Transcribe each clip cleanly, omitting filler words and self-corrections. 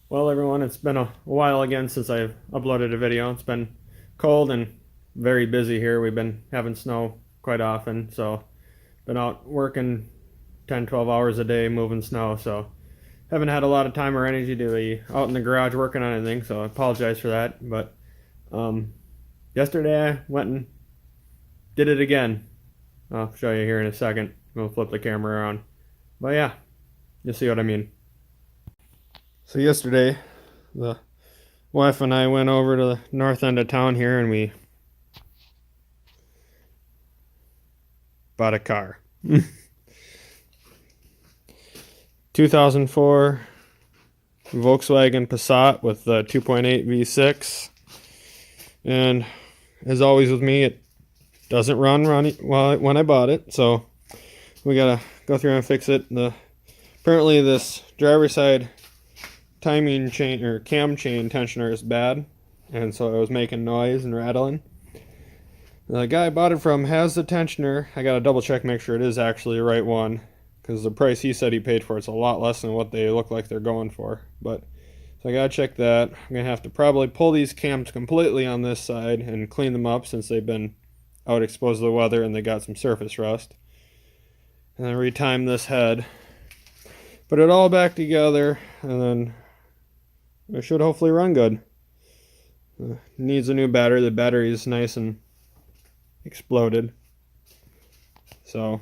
Well, everyone, it's been a while again since I've uploaded a video. It's been cold and very busy here. We've been having snow quite often, so been out working 10, 12 hours a day moving snow, so haven't had a lot of time or energy to be out in the garage working on anything, so I apologize for that. But yesterday I went and did it again. I'll show you here in a second. We'll flip the camera around. But yeah, you'll see what I mean. So yesterday, the wife and I went over to the north end of town here and we bought a car. 2004 Volkswagen Passat with the 2.8 V6. And as always with me, it doesn't run when I bought it, so we gotta go through and fix it. Apparently this driver's side timing chain or cam chain tensioner is bad, and so it was making noise and rattling. The guy I bought it from has the tensioner. I gotta double check, make sure it is actually the right one, because the price he said he paid for it's a lot less than what they look like they're going for. But so I gotta check that. I'm gonna have to probably pull these cams completely on this side and clean them up since they've been out exposed to the weather and they got some surface rust, and then retime this head, put it all back together, and then it should hopefully run good. Needs a new battery. The battery is nice and exploded. So,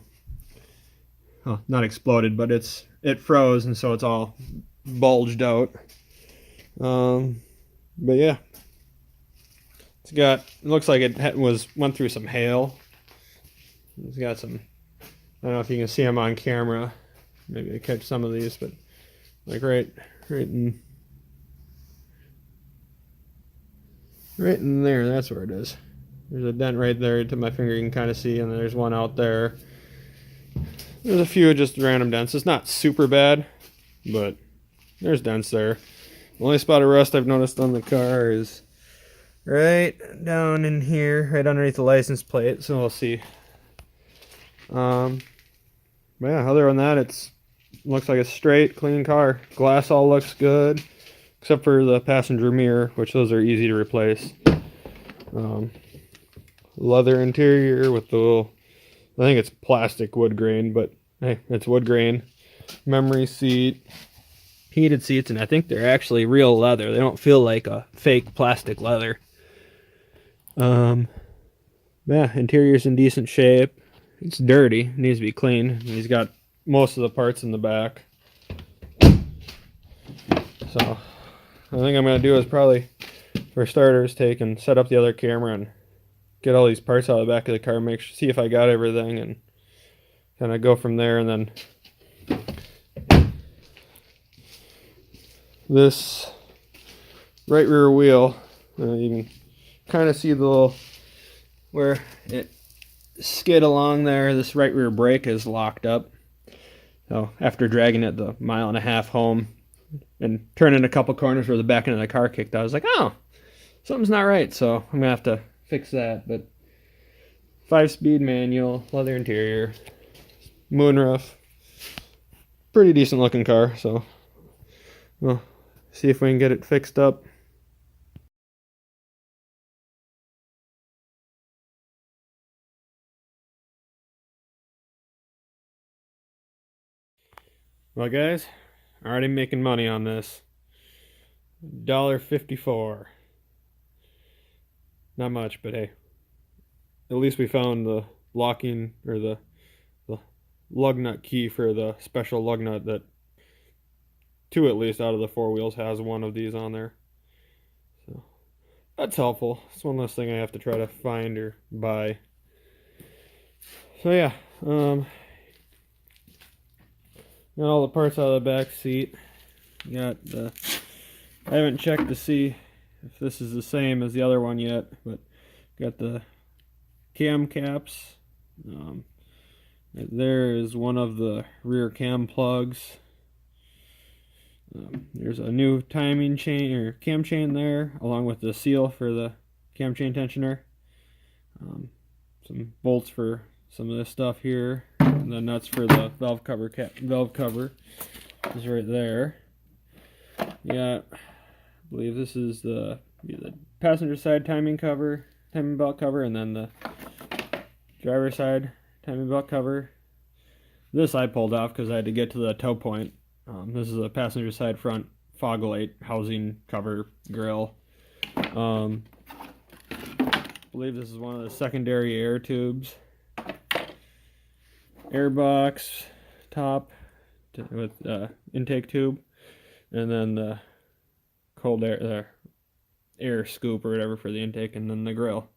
well, not exploded, but it froze, and so it's all bulged out. But yeah, it looks like it went through some hail. It's got some. I don't know if you can see them on camera. Maybe I catch some of these, but like right in there, that's where it is. There's a dent right there to my finger, you can kind of see, and there's one out there. There's a few just random dents. It's not super bad, but there's dents there. The only spot of rust I've noticed on the car is right down in here, right underneath the license plate, so we'll see. But yeah, other than that, it looks like a straight, clean car. Glass all looks good, except for the passenger mirror, which those are easy to replace. Leather interior with the little, I think it's plastic wood grain, but hey, it's wood grain. Memory seat, heated seats, and I think they're actually real leather. They don't feel like a fake plastic leather. Yeah, interior's in decent shape. It's dirty, needs to be cleaned. He's got most of the parts in the back. So I think I'm going to do is probably, for starters, take and set up the other camera and get all these parts out of the back of the car, see if I got everything, and kind of go from there. And then this right rear wheel, you can kind of see the little, where it skid along there, this right rear brake is locked up. So after dragging it the 1.5 miles home and turning a couple corners where the back end of the car kicked out, I was like, oh, something's not right, so I'm gonna have to fix that. But 5-speed manual, leather interior, moonroof, pretty decent looking car. So we'll see if we can get it fixed up. Well, guys, already making money on this. $1.54. Not much, but hey, at least we found the locking, or the lug nut key for the special lug nut that 2 at least out of the 4 wheels has one of these on there. So that's helpful. It's one less thing I have to try to find or buy. So yeah, got all the parts out of the back seat. I haven't checked to see if this is the same as the other one yet, but got the cam caps. There is one of the rear cam plugs. There's a new timing chain or cam chain there, along with the seal for the cam chain tensioner. Some bolts for some of this stuff here, and the nuts for the valve cover is right there. Yeah, I believe this is the passenger side timing belt cover, and then the driver side timing belt cover. This I pulled off because I had to get to the tow point. This is a passenger side front fog light housing cover grill. I believe this is one of the secondary air tubes. Airbox top with intake tube, and then the cold air scoop or whatever for the intake, and then the grill.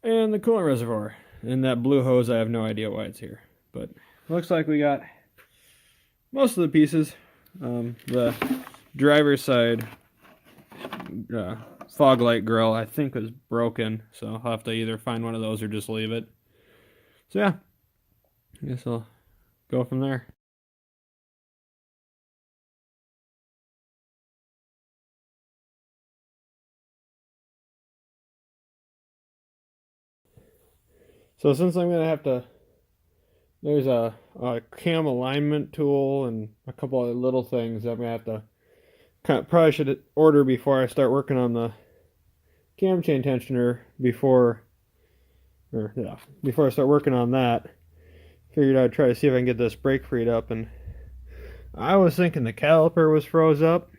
And the coolant reservoir. And that blue hose, I have no idea why it's here. But looks like we got most of the pieces. The driver's side fog light grill, I think, was broken. So I'll have to either find one of those or just leave it. So yeah, I guess I'll go from there. So since I'm going to have to, there's a cam alignment tool and a couple of little things I'm going to have to, probably should order before I start working on the cam chain tensioner before I start working on that. Figured I'd try to see if I can get this brake freed up, and I was thinking the caliper was froze up,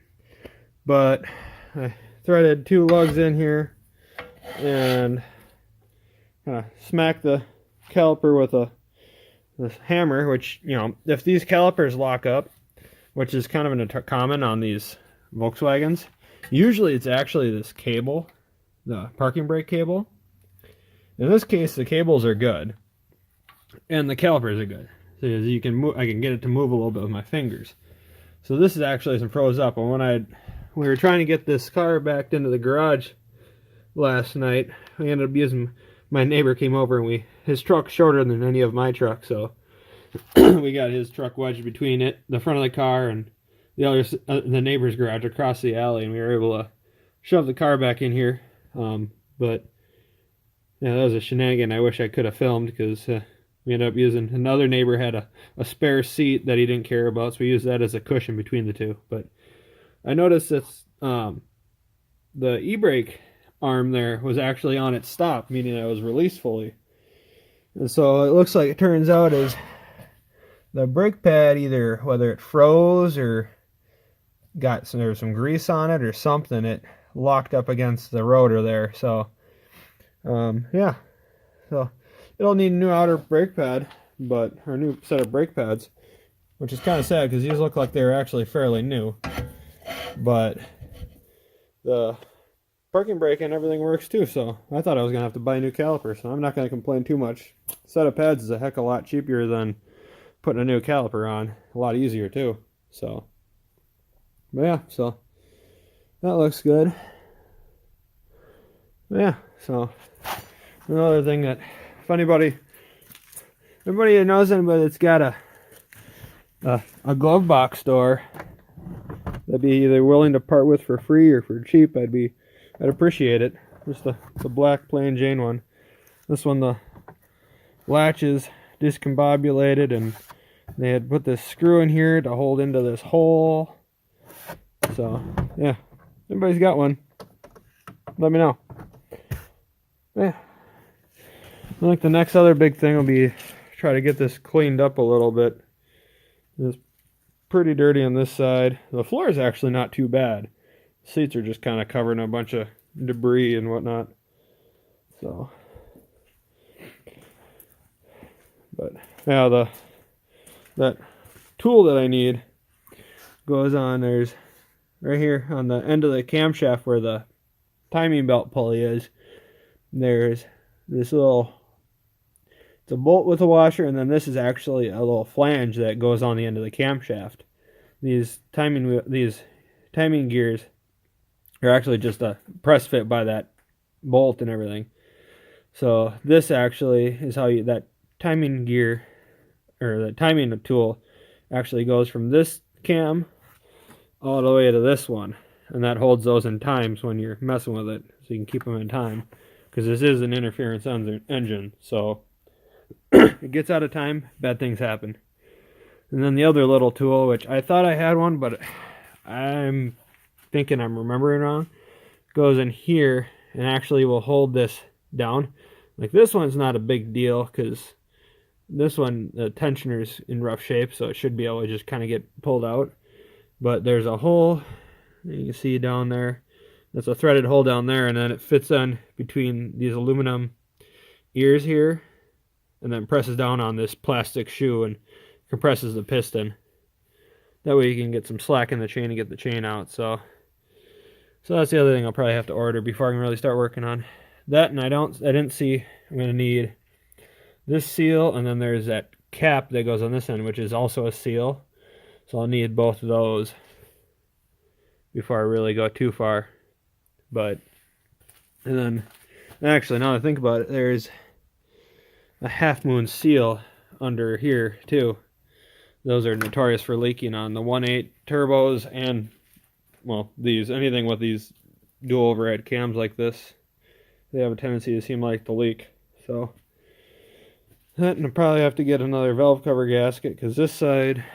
but I threaded 2 lugs in here and kind of smack the caliper with this hammer, which, you know, if these calipers lock up, which is kind of common on these Volkswagens, usually it's actually this cable, the parking brake cable. In this case, the cables are good and the calipers are good, so you can I can get it to move a little bit with my fingers. So this is actually some froze up, and when we were trying to get this car backed into the garage last night, we ended up using, my neighbor came over, and his truck's shorter than any of my trucks, so we got his truck wedged between the front of the car and the neighbor's garage across the alley, and we were able to shove the car back in here. But yeah, that was a shenanigan I wish I could have filmed, because we ended up using, another neighbor had a spare seat that he didn't care about, so we used that as a cushion between the two. But I noticed that the e-brake arm there was actually on its stop, meaning it was released fully. And so it looks like, it turns out, is the brake pad, either whether it froze or there was some grease on it or something, it locked up against the rotor there. So yeah, so it'll need a new outer brake pad, or a new set of brake pads, which is kind of sad because these look like they're actually fairly new. But the parking brake and everything works too, so I thought I was going to have to buy a new caliper, so I'm not going to complain too much. A set of pads is a heck of a lot cheaper than putting a new caliper on. A lot easier too. So, but yeah, so that looks good. But yeah, so another thing that, if anybody knows anybody that's got a glove box store that'd be either willing to part with for free or for cheap, I'd appreciate it. Just the black plain Jane one. This one, the latch is discombobulated, and they had put this screw in here to hold into this hole. So yeah, everybody's got one, let me know. Yeah, I think the next other big thing will be try to get this cleaned up a little bit. It's pretty dirty on this side. The floor is actually not too bad. Seats are just kind of covered in a bunch of debris and whatnot. So, but yeah, that tool that I need goes on. There's right here on the end of the camshaft where the timing belt pulley is. There's this little, it's a bolt with a washer, and then this is actually a little flange that goes on the end of the camshaft. These timing gears are actually just a press fit by that bolt and everything. So this actually is how that timing gear, or the timing tool, actually goes from this cam all the way to this one, and that holds those in times when you're messing with it, so you can keep them in time, because this is an interference engine, so it gets out of time, bad things happen. And then the other little tool, which I thought I had one, but I'm thinking I'm remembering wrong, goes in here and actually will hold this down. Like this one's not a big deal because this one, the tensioner's in rough shape, so it should be able to just kind of get pulled out. But there's a hole, you can see down there, that's a threaded hole down there, and then it fits on between these aluminum ears here, and then presses down on this plastic shoe and compresses the piston. That way you can get some slack in the chain and get the chain out. So that's the other thing I'll probably have to order before I can really start working on that. And I didn't see, I'm going to need this seal, and then there's that cap that goes on this end, which is also a seal. So I'll need both of those before I really go too far. And then actually, now that I think about it, there's a half moon seal under here too. Those are notorious for leaking on the 1.8 turbos and, well, anything with these dual overhead cams like this. They have a tendency to seem like to leak. So and I'll probably have to get another valve cover gasket because this side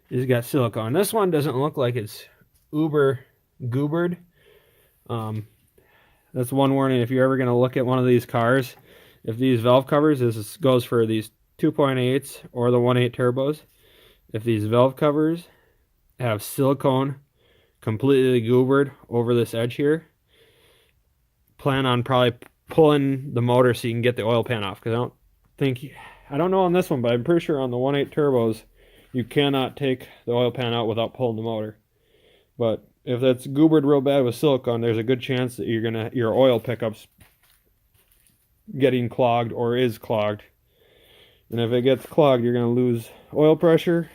has got silicone. This one doesn't look like it's uber goobered. That's one warning if you're ever going to look at one of these cars. If these valve covers, this goes for these 2.8s or the 1.8 turbos. If these valve covers have silicone completely goobered over this edge here, plan on probably pulling the motor so you can get the oil pan off, because I don't know on this one, but I'm pretty sure on the 1.8 turbos you cannot take the oil pan out without pulling the motor. But if that's goobered real bad with silicone, there's a good chance that your oil pickup's getting clogged or is clogged. And if it gets clogged, you're going to lose oil pressure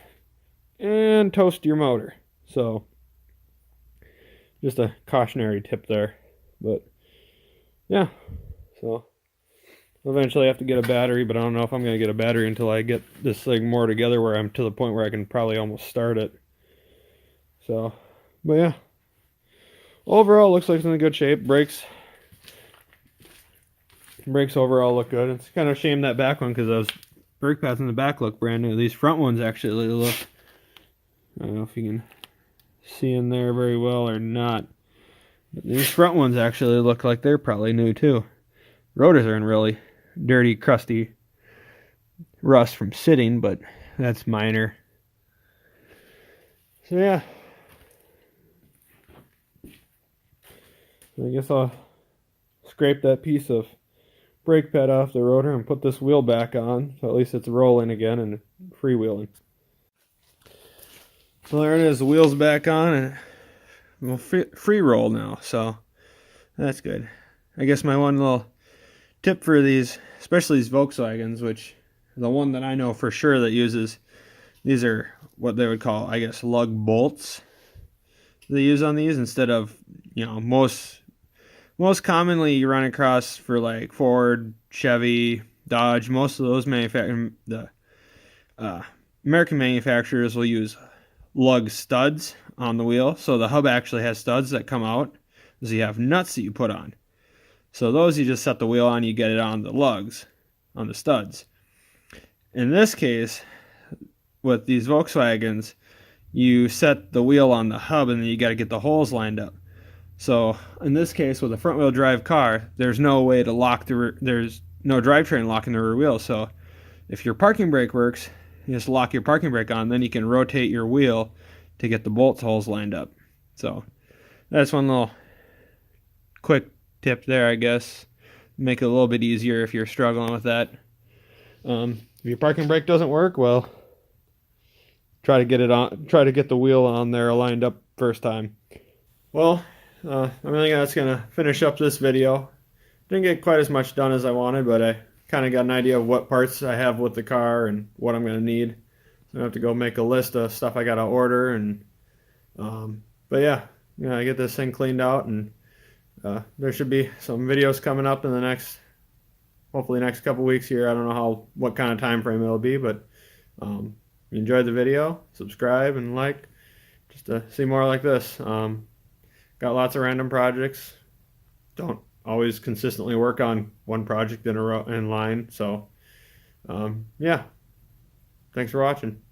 and toast your motor. So just a cautionary tip there. But yeah, so eventually I have to get a battery, but I don't know if I'm going to get a battery until I get this thing more together where I'm to the point where I can probably almost start it. So, but yeah, overall looks like it's in good shape. Brakes overall look good. It's kind of a shame that back one, because those brake pads in the back look brand new. These front ones actually look, I don't know if you can see in there very well or not, but these front ones actually look like they're probably new too. Rotors are in really dirty, crusty rust from sitting, but that's minor. So yeah, I guess I'll scrape that piece of brake pad off the rotor and put this wheel back on, so at least it's rolling again and freewheeling. So there it is, the wheel's back on and we'll free roll now, so that's good. I guess my one little tip for these, especially these Volkswagens, which the one that I know for sure that uses, these are what they would call, I guess, lug bolts they use on these instead of, you know, most commonly you run across for like Ford, Chevy, Dodge. Most of those American manufacturers will use lug studs on the wheel. So the hub actually has studs that come out. So you have nuts that you put on. So those you just set the wheel on, you get it on the lugs, on the studs. In this case, with these Volkswagens, you set the wheel on the hub and then you got to get the holes lined up. So in this case, with a front wheel drive car, there's no way to lock there's no drivetrain locking the rear wheel. So if your parking brake works, you just lock your parking brake on, then you can rotate your wheel to get the bolt holes lined up. So that's one little quick tip there, I guess. Make it a little bit easier if you're struggling with that. If your parking brake doesn't work, well, try to get the wheel on there lined up first time. Well, I think that's gonna finish up this video. Didn't get quite as much done as I wanted, but I kind of got an idea of what parts I have with the car and what I'm gonna need. So I have to go make a list of stuff I gotta order, and but yeah, I get this thing cleaned out, and there should be some videos coming up in the hopefully next couple weeks here. I don't know what kind of time frame it'll be, but if you enjoyed the video, subscribe and like, just to see more like this. Got lots of random projects. Don't always consistently work on one project in line. So, yeah. Thanks for watching.